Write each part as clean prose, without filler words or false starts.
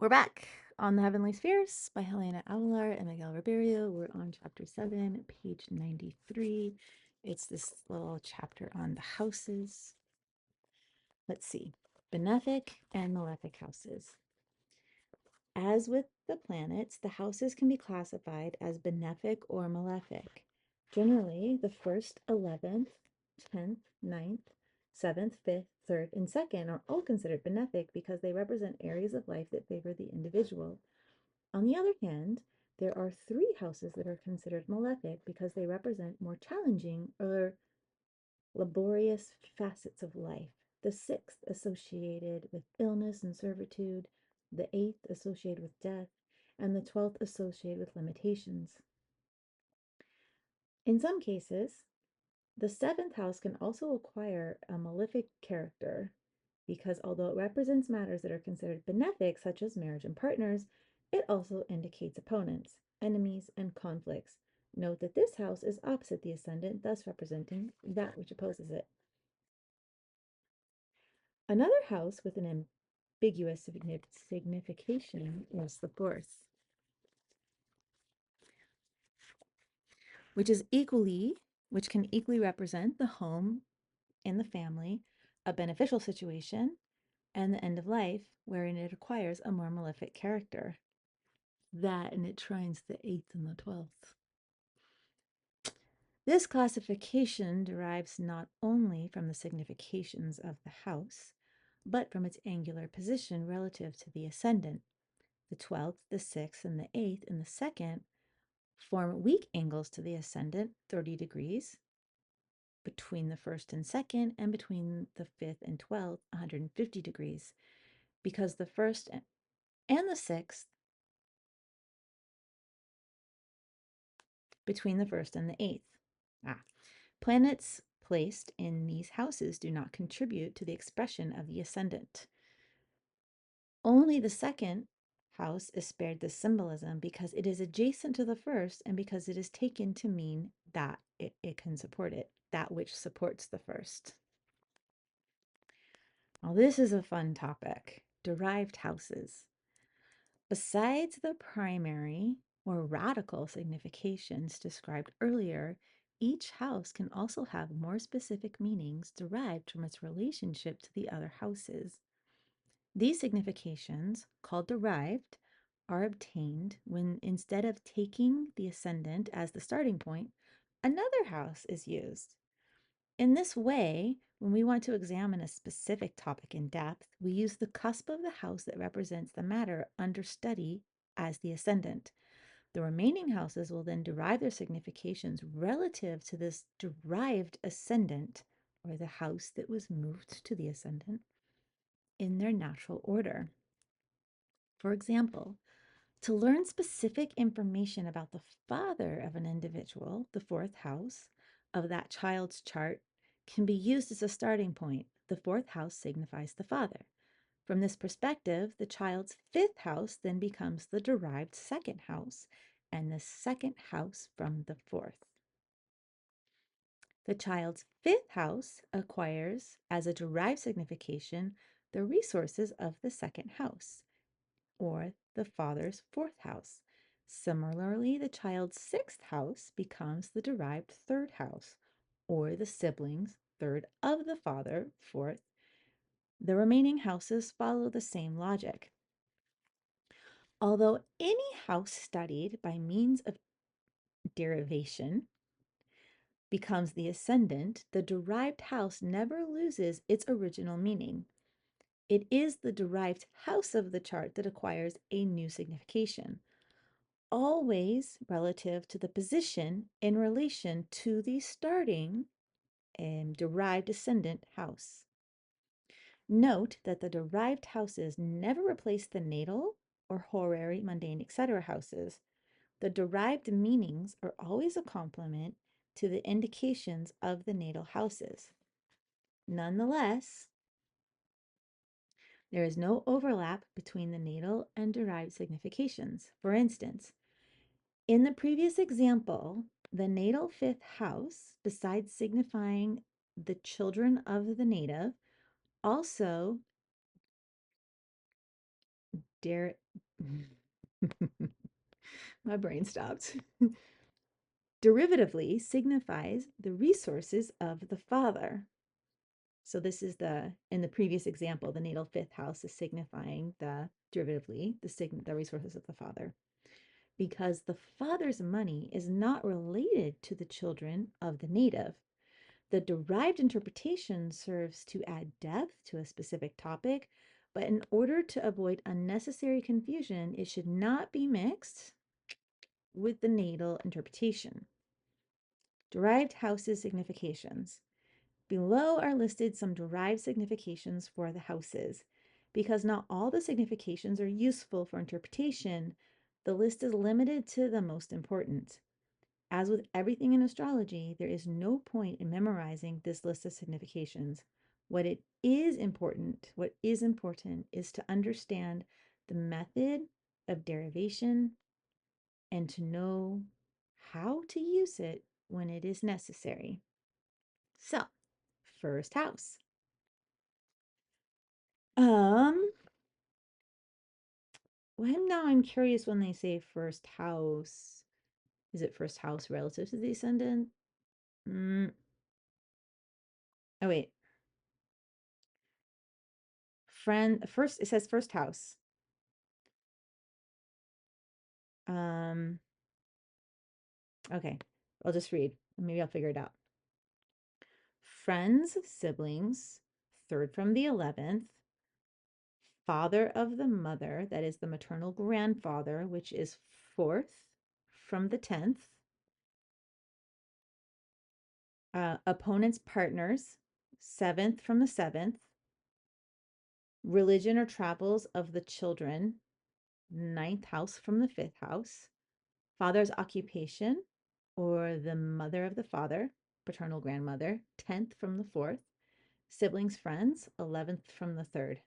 We're back on the Heavenly Spheres by Helena Avalar and Miguel Ribeiro. We're on chapter 7, page 93. It's this little chapter on the houses. Let's see. Benefic and malefic houses. As with the planets, the houses can be classified as benefic or malefic. Generally, the first, 11th, 10th, 9th, 7th, 5th, 3rd, and 2nd are all considered benefic because they represent areas of life that favor the individual. On the other hand, there are 3 houses that are considered malefic because they represent more challenging or laborious facets of life. The 6th associated with illness and servitude, the 8th associated with death, and the 12th associated with limitations. In some cases, the 7th house can also acquire a malefic character because although it represents matters that are considered benefic, such as marriage and partners, it also indicates opponents, enemies, and conflicts. Note that this house is opposite the ascendant, thus representing that which opposes it. Another house with an ambiguous signification is the 4th, which can equally represent the home and the family, a beneficial situation, and the end of life, wherein it acquires a more malefic character. That and it trines the 8th and the 12th. This classification derives not only from the significations of the house, but from its angular position relative to the ascendant. The 12th, the 6th, and the 8th in the 2nd form weak angles to the ascendant, 30 degrees, between the 1st and 2nd, and between the 5th and 12th, 150 degrees, because the 1st and the 6th, between the 1st and the 8th. Planets placed in these houses do not contribute to the expression of the ascendant. Only the 2nd house is spared this symbolism because it is adjacent to the 1st and because it is taken to mean that it can support it, that which supports the 1st. Now, this is a fun topic, derived houses. Besides the primary or radical significations described earlier, each house can also have more specific meanings derived from its relationship to the other houses. These significations, called derived, are obtained when instead of taking the ascendant as the starting point, another house is used. In this way, when we want to examine a specific topic in depth, we use the cusp of the house that represents the matter under study as the ascendant. The remaining houses will then derive their significations relative to this derived ascendant, or the house that was moved to the ascendant, in their natural order. For example, to learn specific information about the father of an individual, the 4th house of that child's chart can be used as a starting point. The 4th house signifies the father. From this perspective, the child's 5th house then becomes the derived 2nd house, and the 2nd house from the 4th. The child's 5th house acquires, as a derived signification, the resources of the 2nd house, or the father's 4th house. Similarly, the child's 6th house becomes the derived 3rd house, or the siblings, 3rd of the father, 4th. The remaining houses follow the same logic. Although any house studied by means of derivation becomes the ascendant, the derived house never loses its original meaning. It is the derived house of the chart that acquires a new signification, always relative to the position in relation to the starting and derived ascendant house. Note that the derived houses never replace the natal or horary, mundane, etc. houses. The derived meanings are always a complement to the indications of the natal houses. Nonetheless, there is no overlap between the natal and derived significations. For instance, in the previous example, the natal 5th house, besides signifying the children of the native, also Der My brain stopped. Derivatively signifies the resources of the father. So this is in the previous example, the natal fifth house is signifying the derivatively, the resources of the father. Because the father's money is not related to the children of the native. The derived interpretation serves to add depth to a specific topic, but in order to avoid unnecessary confusion, it should not be mixed with the natal interpretation. Derived houses significations. Below are listed some derived significations for the houses. Because not all the significations are useful for interpretation, the list is limited to the most important. As with everything in astrology, there is no point in memorizing this list of significations. What is important is to understand the method of derivation and to know how to use it when it is necessary. So, first house. Um, now I'm curious when they say first house. Is it first house relative to the ascendant? Oh wait. First, it says first house. Um, okay. I'll just read. Maybe I'll figure it out. Friends, siblings, third from the 11th, father of the mother, that is the maternal grandfather, which is fourth from the 10th, opponent's partners, seventh from the 7th, religion or travels of the children, ninth house from the 5th house, father's occupation or the mother of the father, paternal grandmother, 10th from the 4th, siblings, friends, 11th from the 3rd.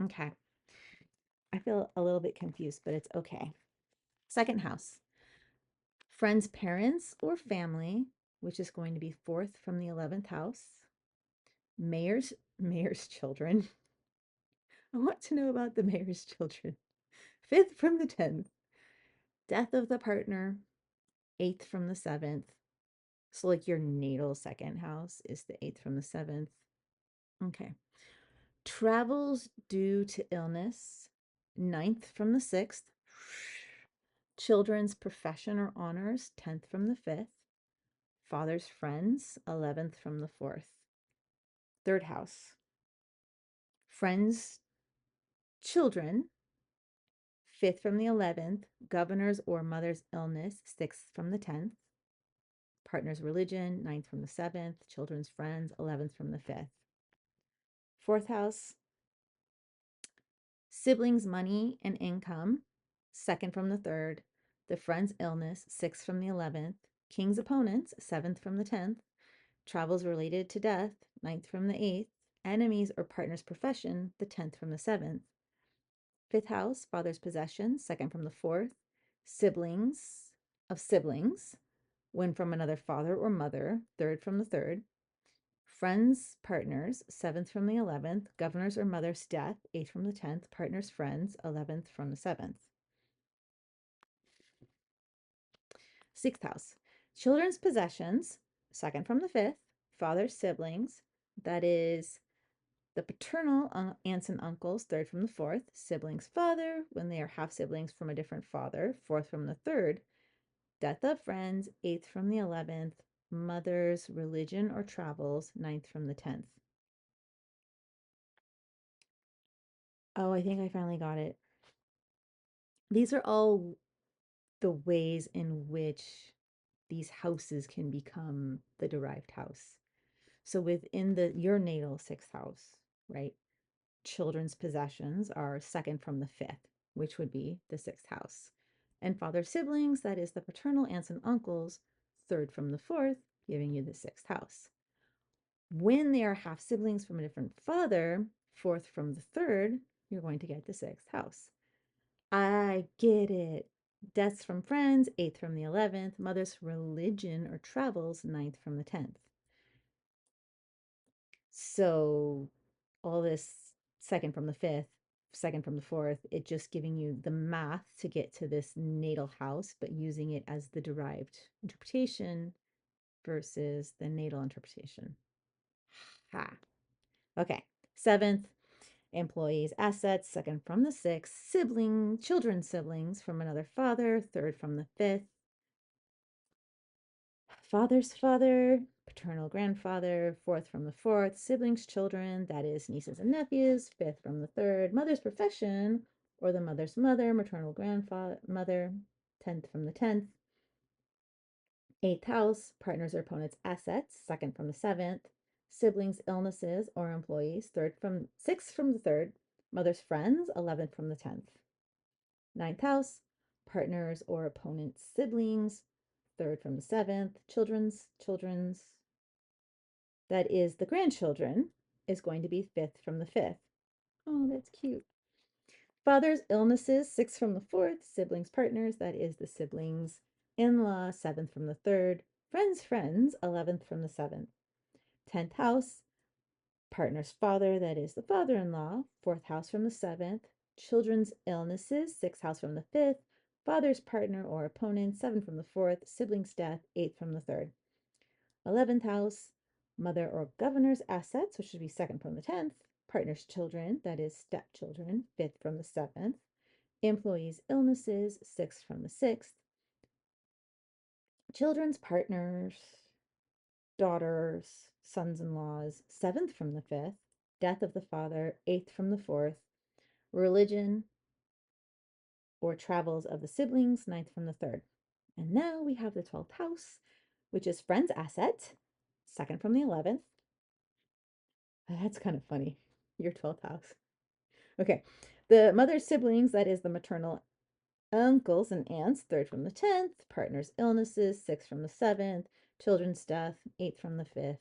Okay. I feel a little bit confused, but it's okay. Second house, friends, parents, or family, which is going to be 4th from the 11th house. Mayor's children. I want to know about the mayor's children. 5th from the 10th. Death of the partner, 8th from the 7th. So, like your natal second house is the 8th from the 7th. Okay. Travels due to illness, 9th from the 6th. Children's profession or honors, 10th from the 5th. Father's friends, 11th from the 4th. Third house. Friends, children, 5th from the 11th. Governor's or mother's illness, 6th from the 10th. Partner's religion, 9th from the 7th. Children's friends, 11th from the 5th. Fourth house, siblings' money and income, 2nd from the 3rd. The friend's illness, 6th from the 11th. King's opponents, 7th from the 10th. Travels related to death, 9th from the 8th. Enemies or partner's profession, the 10th from the 7th. Fifth house, father's possessions, 2nd from the 4th. Siblings of siblings, one from another father or mother, 3rd from the 3rd. Friends, partners, 7th from the 11th. Governor's or mother's death, 8th from the 10th. Partners, friends, 11th from the 7th. Sixth house, children's possessions, 2nd from the 5th. Father's siblings, that is the paternal aunts and uncles, 3rd from the 4th. Siblings, father, when they are half siblings from a different father, 4th from the 3rd. Death of friends, 8th from the 11th. Mother's religion or travels, 9th from the 10th. Oh, I think I finally got it. These are all the ways in which these houses can become the derived house. So within your natal 6th house, right? Children's possessions are 2nd from the 5th, which would be the 6th house. And father siblings, that is the paternal aunts and uncles, 3rd from the 4th, giving you the 6th house. When they are half siblings from a different father, 4th from the 3rd, you're going to get the 6th house. I get it. Deaths from friends, 8th from the 11th. Mother's religion or travels, 9th from the 10th. So all this second from the fifth, second from the fourth, it just giving you the math to get to this natal house, but using it as the derived interpretation versus the natal interpretation. Ha. Okay. Seventh, employees, assets, second from the sixth, children, siblings from another father, third from the fifth, father's father, paternal grandfather, fourth from the fourth, siblings, children, that is nieces and nephews, fifth from the third, mother's profession, or the mother's mother, maternal grandmother, 10th from the 10th, eighth house, partners or opponents' assets, second from the seventh, siblings' illnesses or employees, sixth from the third, mother's friends, 11th from the 10th, ninth house, partners or opponents' siblings, third from the seventh, children's, that is the grandchildren, is going to be fifth from the fifth. Oh, that's cute. Father's illnesses, sixth from the fourth, siblings, partners, that is the siblings, in-law, seventh from the third, friends, 11th from the seventh. 10th house, partner's father, that is the father-in-law, fourth house from the seventh, children's illnesses, sixth house from the fifth, father's partner or opponent, seventh from the fourth, siblings' death, eighth from the third. 11th house, mother or governor's assets, which should be second from the 10th, partner's children, that is stepchildren, fifth from the seventh, employees' illnesses, sixth from the sixth, children's partners, daughters, sons-in-laws, seventh from the fifth, death of the father, eighth from the fourth, religion or travels of the siblings, ninth from the third. And now we have the 12th house, which is friend's asset, second from the 11th. That's kind of funny. Your 12th house. Okay. The mother's siblings, that is the maternal uncles and aunts, third from the 10th, partner's illnesses, sixth from the 7th, children's death, eighth from the 5th,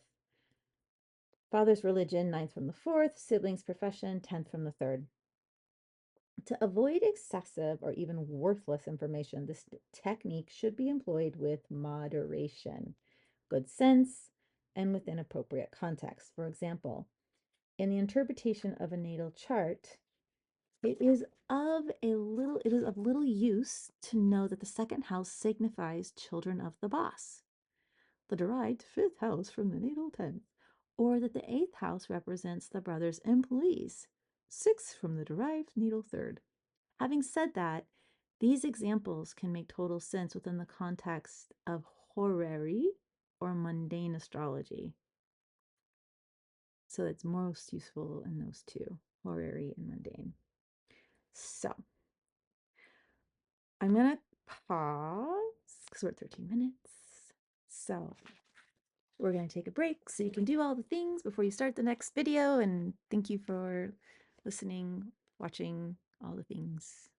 father's religion, ninth from the 4th, siblings' profession, 10th from the 3rd. To avoid excessive or even worthless information, this technique should be employed with moderation, good sense, and within appropriate context. For example, in the interpretation of a natal chart, it is of little use to know that the second house signifies children of the boss, the derived fifth house from the natal 10th, or that the eighth house represents the brother's employees, sixth from the derived natal third. Having said that, these examples can make total sense within the context of horary or mundane astrology. So it's most useful in those two, horary and mundane. So I'm going to pause because we're at 13 minutes. So we're going to take a break so you can do all the things before you start the next video. And thank you for listening, watching all the things.